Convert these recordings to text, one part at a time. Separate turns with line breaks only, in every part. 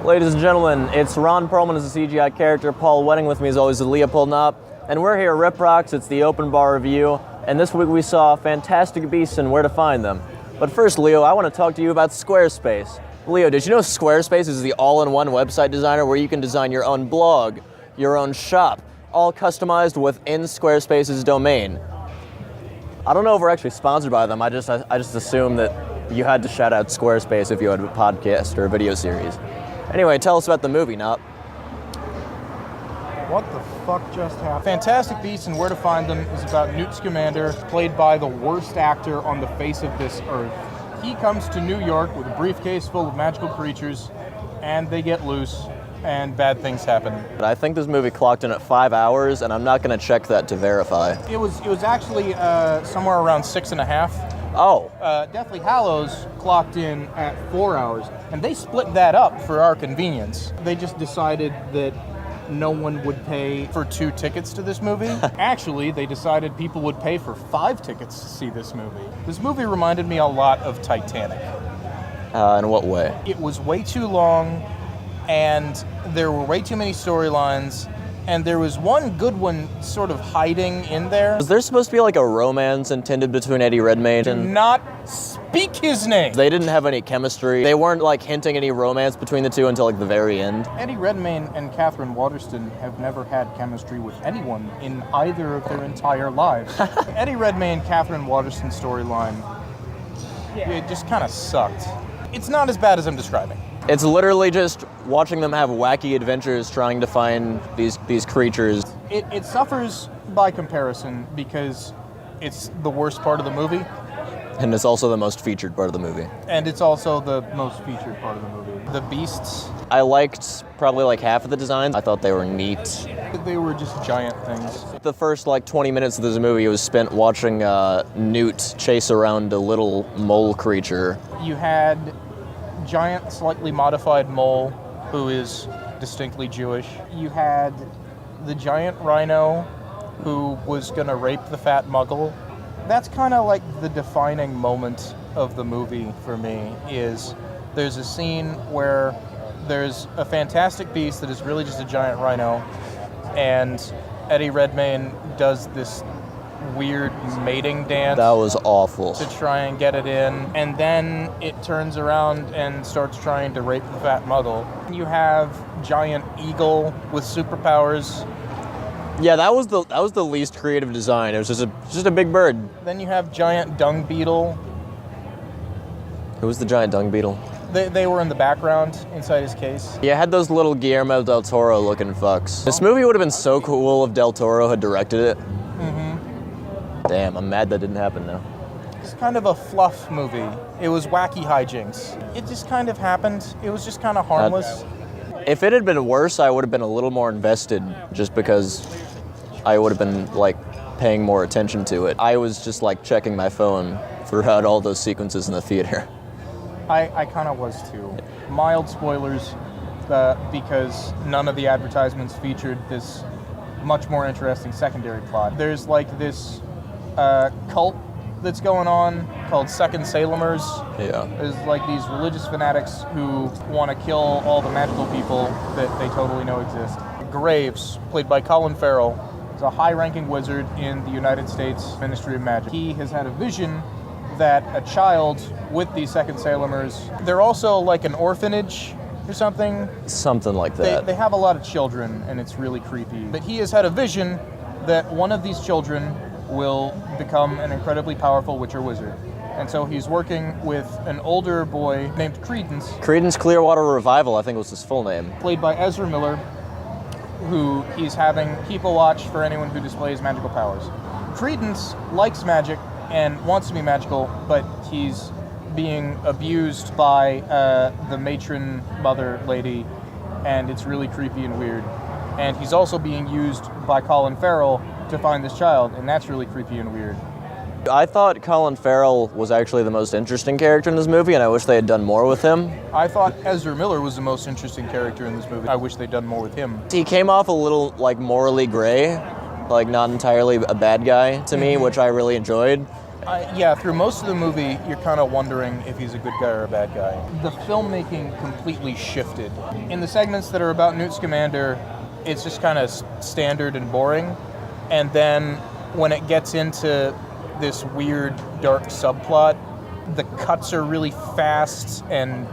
Ladies and gentlemen, it's Ron Perlman as a CGI character. Paul Wedding with me as always is Leopold Knopp. And we're here at Riprock. It's the open bar review. And this week we saw Fantastic Beasts and Where to Find Them. But first, Leo, I want to talk to you about Squarespace. Leo, did you know Squarespace is the all-in-one website designer where you can design your own blog, your own shop, all customized within Squarespace's domain? I don't know if we're actually sponsored by them. I just assumed that you had to shout out Squarespace if you had a podcast or a video series. Anyway, tell us about the movie, Knopp.
What the fuck just happened? Fantastic Beasts and Where to Find Them is about Newt Scamander, played by the worst actor on the face of this earth. He comes to New York with a briefcase full of magical creatures, and they get loose, and bad things happen.
I think this movie clocked in at 5 hours, and I'm not going to check that to verify.
It was actually somewhere around 6.5.
Oh.
Deathly Hallows clocked in at 4 hours, and they split that up for our convenience. They just decided that no one would pay for 2 tickets to this movie. Actually, they decided people would pay for 5 tickets to see this movie. This movie reminded me a lot of Titanic.
In what way?
It was way too long, and there were way too many storylines, and there was one good one sort of hiding in there.
Was there supposed to be like a romance intended between Eddie Redmayne
Do
and...
not speak his name!
They didn't have any chemistry. They weren't like hinting any romance between the two until like the very end.
Eddie Redmayne and Catherine Waterston have never had chemistry with anyone in either of their entire lives. Eddie Redmayne, Catherine Waterston storyline, it just kind of sucked. It's not as bad as I'm describing.
It's literally just watching them have wacky adventures trying to find these creatures.
It suffers by comparison because it's the worst part of the movie.
And it's also the most featured part of the movie.
And it's also the most featured part of the movie. The beasts.
I liked probably like half of the designs. I thought they were neat.
They were just giant things.
The first like 20 minutes of this movie was spent watching Newt chase around a little mole creature.
You had giant, slightly modified mole who is distinctly Jewish. You had the giant rhino who was gonna rape the fat muggle. That's kind of like the defining moment of the movie for me, is there's a scene where there's a fantastic beast that is really just a giant rhino, and Eddie Redmayne does this weird mating dance.
That was awful.
To try and get it in, and then it turns around and starts trying to rape the fat muggle. You have giant eagle with superpowers.
Yeah, that was the least creative design. It was just a big bird.
Then you have giant dung beetle.
Who was the giant dung beetle?
They were in the background inside his case.
Yeah, it had those little Guillermo del Toro looking fucks. This movie would have been so cool if del Toro had directed it. Mm-hmm. Damn, I'm mad that didn't happen now.
It's kind of a fluff movie. It was wacky hijinks. It just kind of happened. It was just kind of harmless.
If it had been worse, I would have been a little more invested just because I would have been like paying more attention to it. I was just like checking my phone throughout all those sequences in the theater.
I kind of was too. Mild spoilers because none of the advertisements featured this much more interesting secondary plot. There's like this cult that's going on called Second Salemers.
Yeah.
There's like these religious fanatics who want to kill all the magical people that they totally know exist. Graves, played by Colin Farrell, is a high-ranking wizard in the United States Ministry of Magic. He has had a vision that a child with these Second Salemers, they're also like an orphanage or something.
Something like that.
They have a lot of children, and it's really creepy. But he has had a vision that one of these children will become an incredibly powerful witch or wizard. And so he's working with an older boy named Credence.
Credence Clearwater Revival, I think was his full name.
Played by Ezra Miller, who he's having people watch for anyone who displays magical powers. Credence likes magic and wants to be magical, but he's being abused by the matron mother lady, and it's really creepy and weird. And he's also being used by Colin Farrell to find this child, and that's really creepy and weird.
I thought Colin Farrell was actually the most interesting character in this movie, and I wish they had done more with him.
I thought Ezra Miller was the most interesting character in this movie. I wish they'd done more with him.
He came off a little, like, morally gray, like, not entirely a bad guy to me, which I really enjoyed.
Yeah, through most of the movie, you're kind of wondering if he's a good guy or a bad guy. The filmmaking completely shifted. In the segments that are about Newt Scamander, it's just kind of standard and boring. And then when it gets into this weird, dark subplot, the cuts are really fast and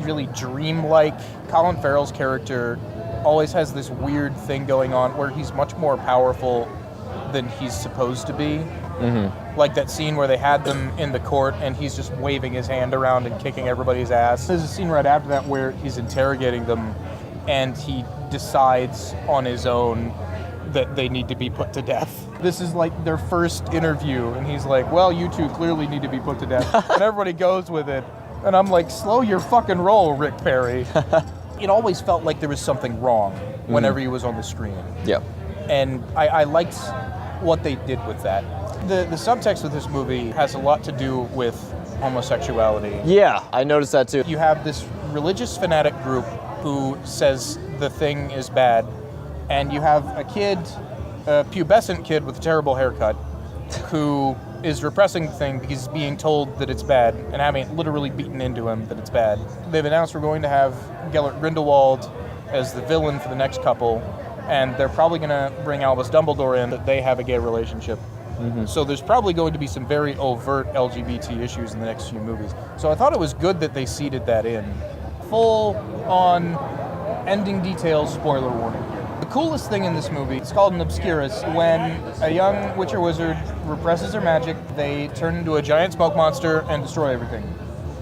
really dreamlike. Colin Farrell's character always has this weird thing going on where he's much more powerful than he's supposed to be. Mm-hmm. Like that scene where they had them in the court and he's just waving his hand around and kicking everybody's ass. There's a scene right after that where he's interrogating them and he decides on his own that they need to be put to death. This is like their first interview and he's like, well, you two clearly need to be put to death. And everybody goes with it. And I'm like, slow your fucking roll, Rick Perry. It always felt like there was something wrong whenever he was on the screen.
Yeah.
And I liked what they did with that. The subtext of this movie has a lot to do with homosexuality.
Yeah, I noticed that too.
You have this religious fanatic group who says the thing is bad, and you have a kid, a pubescent kid with a terrible haircut, who is repressing the thing because he's being told that it's bad and having it literally beaten into him that it's bad. They've announced we're going to have Gellert Grindelwald as the villain for the next couple, and they're probably going to bring Albus Dumbledore in, that they have a gay relationship. Mm-hmm. So there's probably going to be some very overt LGBT issues in the next few movies. So I thought it was good that they seeded that in. Full on ending details, spoiler warning here. The coolest thing in this movie, it's called an Obscurus. When a young Witcher wizard represses their magic, they turn into a giant smoke monster and destroy everything.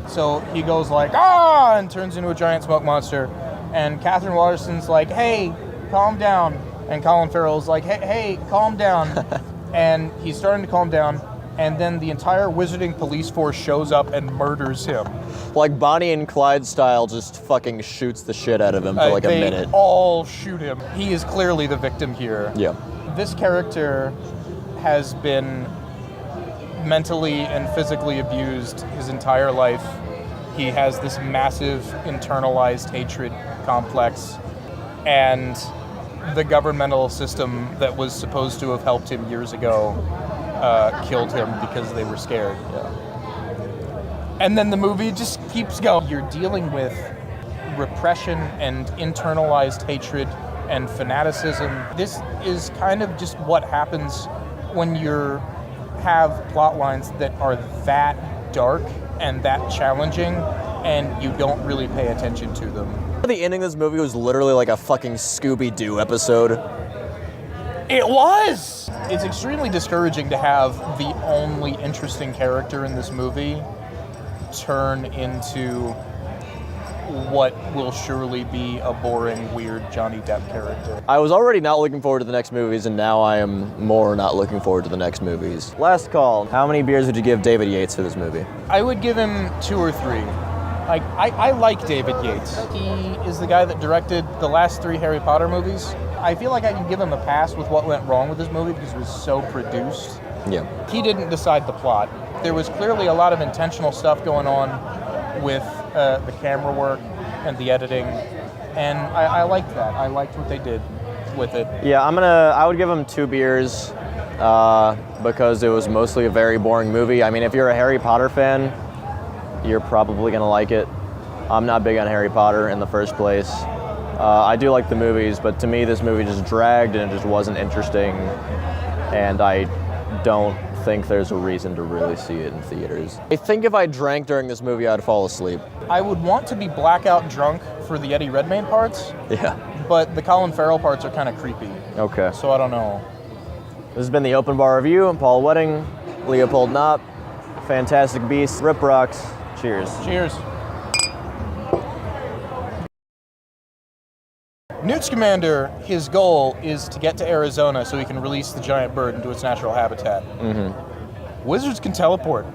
So he goes like, ah, and turns into a giant smoke monster. And Catherine Waterston's like, hey, calm down. And Colin Farrell's like, hey, calm down. And he's starting to calm down. And then the entire wizarding police force shows up and murders him.
Like Bonnie and Clyde style, just fucking shoots the shit out of him for like a minute.
They all shoot him. He is clearly the victim here.
Yeah.
This character has been mentally and physically abused his entire life. He has this massive internalized hatred complex. And the governmental system that was supposed to have helped him years ago killed him because they were scared. Yeah. And then the movie just keeps going. You're dealing with repression and internalized hatred and fanaticism. This is kind of just what happens when you have plot lines that are that dark and that challenging and you don't really pay attention to them.
The ending of this movie was literally like a fucking Scooby-Doo episode.
It was! It's extremely discouraging to have the only interesting character in this movie turn into what will surely be a boring, weird Johnny Depp character.
I was already not looking forward to the next movies, and now I am more not looking forward to the next movies. Last call. How many beers would you give David Yates for this movie?
I would give him 2 or 3. I like David Yates. He is the guy that directed the last 3 Harry Potter movies. I feel like I can give him a pass with what went wrong with this movie because it was so produced.
Yeah.
He didn't decide the plot. There was clearly a lot of intentional stuff going on with the camera work and the editing, and I liked that. I liked what they did with it.
Yeah, I would give him 2 beers because it was mostly a very boring movie. I mean, if you're a Harry Potter fan, you're probably gonna like it. I'm not big on Harry Potter in the first place. I do like the movies, but to me this movie just dragged and it just wasn't interesting, and I don't think there's a reason to really see it in theaters. I think if I drank during this movie, I'd fall asleep.
I would want to be blackout drunk for the Eddie Redmayne parts,
Yeah.
but the Colin Farrell parts are kind of creepy,
Okay.
so I don't know.
This has been the Open Bar Review. I'm Paul Wedding, Leopold Knopp, Fantastic Beasts, Riprocks. Cheers.
Cheers. Newt Scamander, his goal is to get to Arizona so he can release the giant bird into its natural habitat. Mm-hmm. Wizards can teleport.